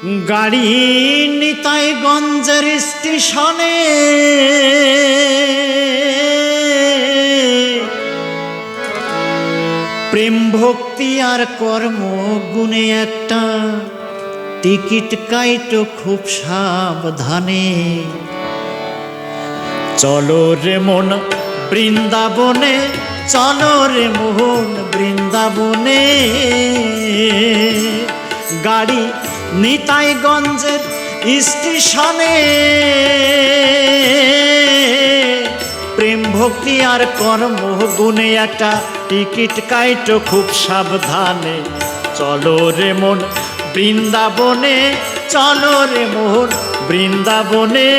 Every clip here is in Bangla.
গাড়ি নিতাইগঞ্জের স্টেশনে প্রেম ভক্তি আর কর্ম গুণে একটা টিকিট কাইটো খুব সাবধানে। চলো রে মন বৃন্দাবনে, চলো রে মোহন বৃন্দাবনে। গাড়ি নিতাইগঞ্জের স্টেশনে প্রেম ভক্তি আর কর্ম গুণে একটা টিকিট কাইটো খুব সাবধানে। চলো রে মন বৃন্দাবনে, চলো রে মোহন বৃন্দাবনে।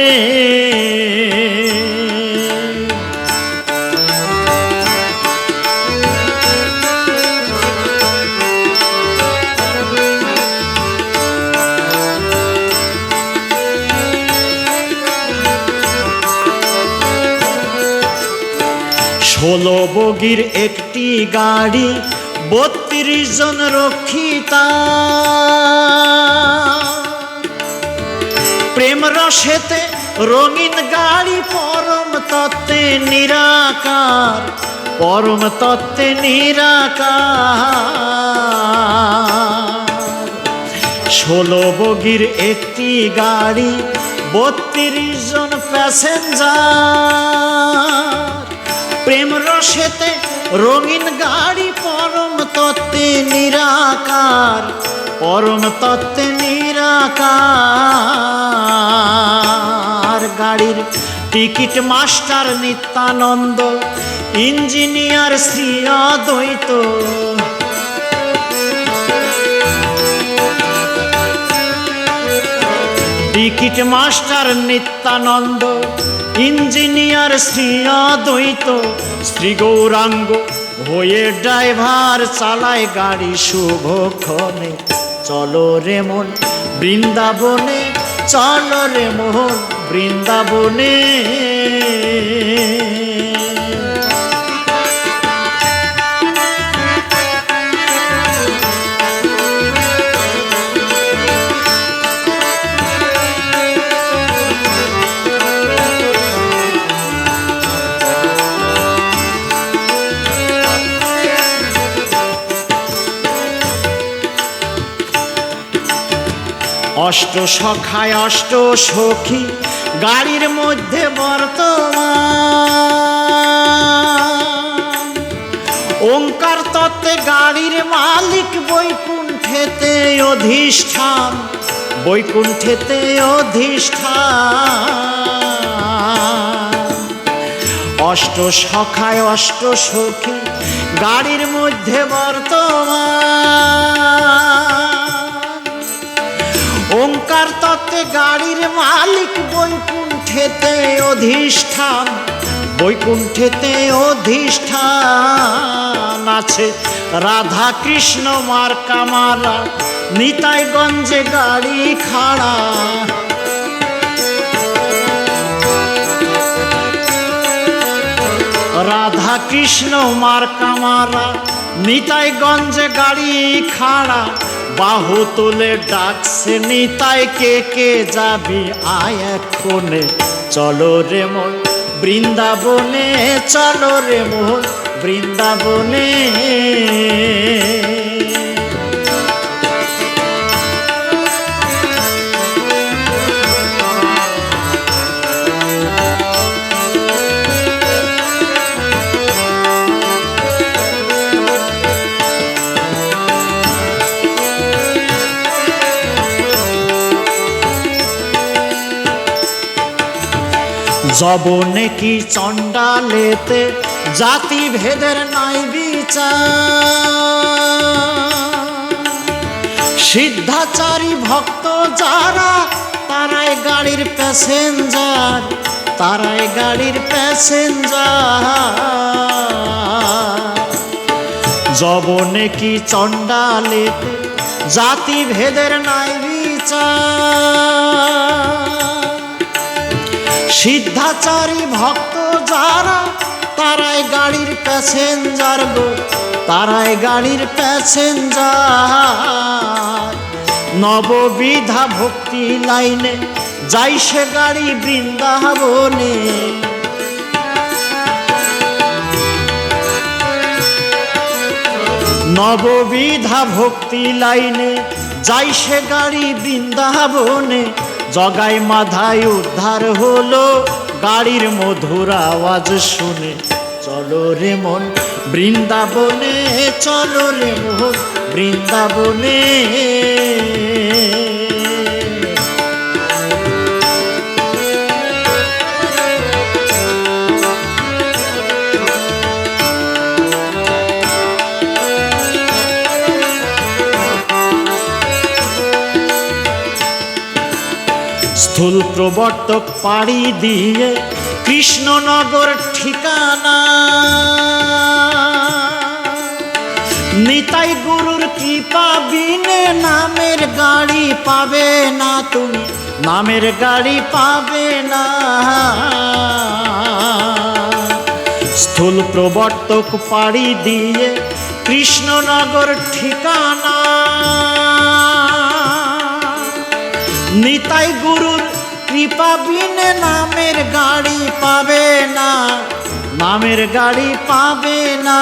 ষোলো বগির একটি গাড়ি, 32 জন রক্ষিতা। প্রেম রসেতে রঙিন গাড়ি, পরম তত্ত্বে নিরাকার, পরম তত্ত্বে নিরাকার। 16 বগির একটি গাড়ি, 32 জন প্যাসেঞ্জার। প্রেম রসেতে রঙিন গাড়ি, পরম তত্ত্বে নিরাকার, পরম তত্ত্বে নিরাকার। গাড়ির ticket master Nityananda, engineer Shri অদ্বৈত। Ticket master Nityananda, engineer Shri অদ্বৈত। শ্রী গৌরাঙ্গ হয়ে ড্রাইভার চালায় গাড়ি শুভক্ষণে। চলো রে মন বৃন্দাবনে, চলো রে মোহন বৃন্দাবনে। অষ্ট সখায় অষ্ট সখী গাড়ির মধ্যে বর্তমান। ওঙ্কার তত্ত্বে গাড়ির মালিক, বৈকুণ্ঠেতে অধিষ্ঠান, বৈকুণ্ঠেতে অধিষ্ঠান। অষ্ট সখায় অষ্ট সখী গাড়ির মধ্যে বর্তমান। ওঙ্কার তত্ত্বে গাড়ির মালিক, বৈকুণ্ঠেতে অধিষ্ঠান, বৈকুণ্ঠেতে অধিষ্ঠান। আছে রাধা কৃষ্ণ মার্কা মারা, নিতাইগঞ্জে গাড়ি খাড়া। রাধা কৃষ্ণ মার্কা মারা, নিতাইগঞ্জে গাড়ি খাড়া। বাহু তুলে ডাকছে নিতাই, কে কে যাবি আয় এক্ষণে। চলো রে মন বৃন্দাবনে, চলো রে মোহন বৃন্দাবনে। যবনে কি চণ্ডালেতে জাতি ভেদের নাই বিচার। সিদ্ধাচারী ভক্ত যারা, তারাই গাড়ির প্যাসেঞ্জার, তারাই গাড়ির প্যাসেঞ্জার। যবনে কি চণ্ডালেতে জাতি ভেদের নাই বিচার। সিদ্ধাচারী ভক্ত যারা, তারাই গাড়ির প্যাসেঞ্জার গো, তারাই গাড়ির প্যাসেঞ্জার। নববিধা ভক্তি লাইনে যাই সে গাড়ি বৃন্দাবনে। নববিধা ভক্তি লাইনে যাই সে গাড়ি বৃন্দাবনে। জগাই মাধায় উদ্ধার হলো গাড়ির মধুর আওয়াজ শুনে। চলো রে মন বৃন্দাবনে, চলো রে মন বৃন্দাবনে। স্থূল প্রবর্তক পাড়ি দিয়ে কৃষ্ণনগর ঠিকানা। নিতাই গুরুর কৃপা বিনে নামের গাড়ি পাবে না তুমি, নামের গাড়ি পাবে না। স্থূল প্রবর্তক পাড়ি দিয়ে কৃষ্ণনগর ঠিকানা। নিতাই গুরুর কৃপা বিনে নামের গাড়ি পাবে না, নামের গাড়ি পাবে না।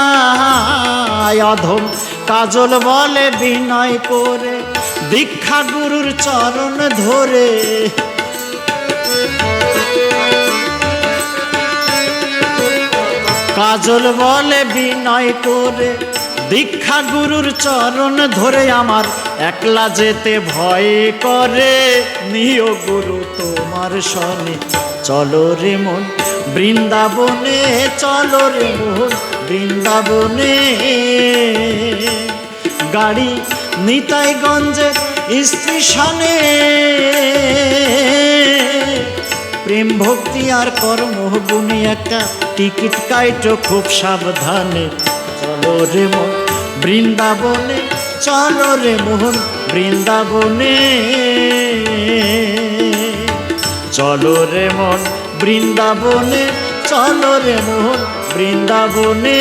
অধম কাজল বলে বিনয় করে দীক্ষা গুরুর চরণ ধরে। কাজল বলে বিনয় করে দীক্ষা গুরুর চরণ ধরে। আমার একলা যেতে ভয় করে, নিও গুরু তোমার সনে। চলো রে মন বৃন্দাবনে, চলো রে মন বৃন্দাবনে। গাড়ি নিতাইগঞ্জে স্টেশনে। প্রেম ভক্তি আর কর্ম গুণে একটা টিকিট কাইটো খুব সাবধানে। চলো রে মন বৃন্দাবনে, চলো রে মোহন বৃন্দাবনে। চলো রে মন বৃন্দাবনে, চলো রে মোহন বৃন্দাবনে।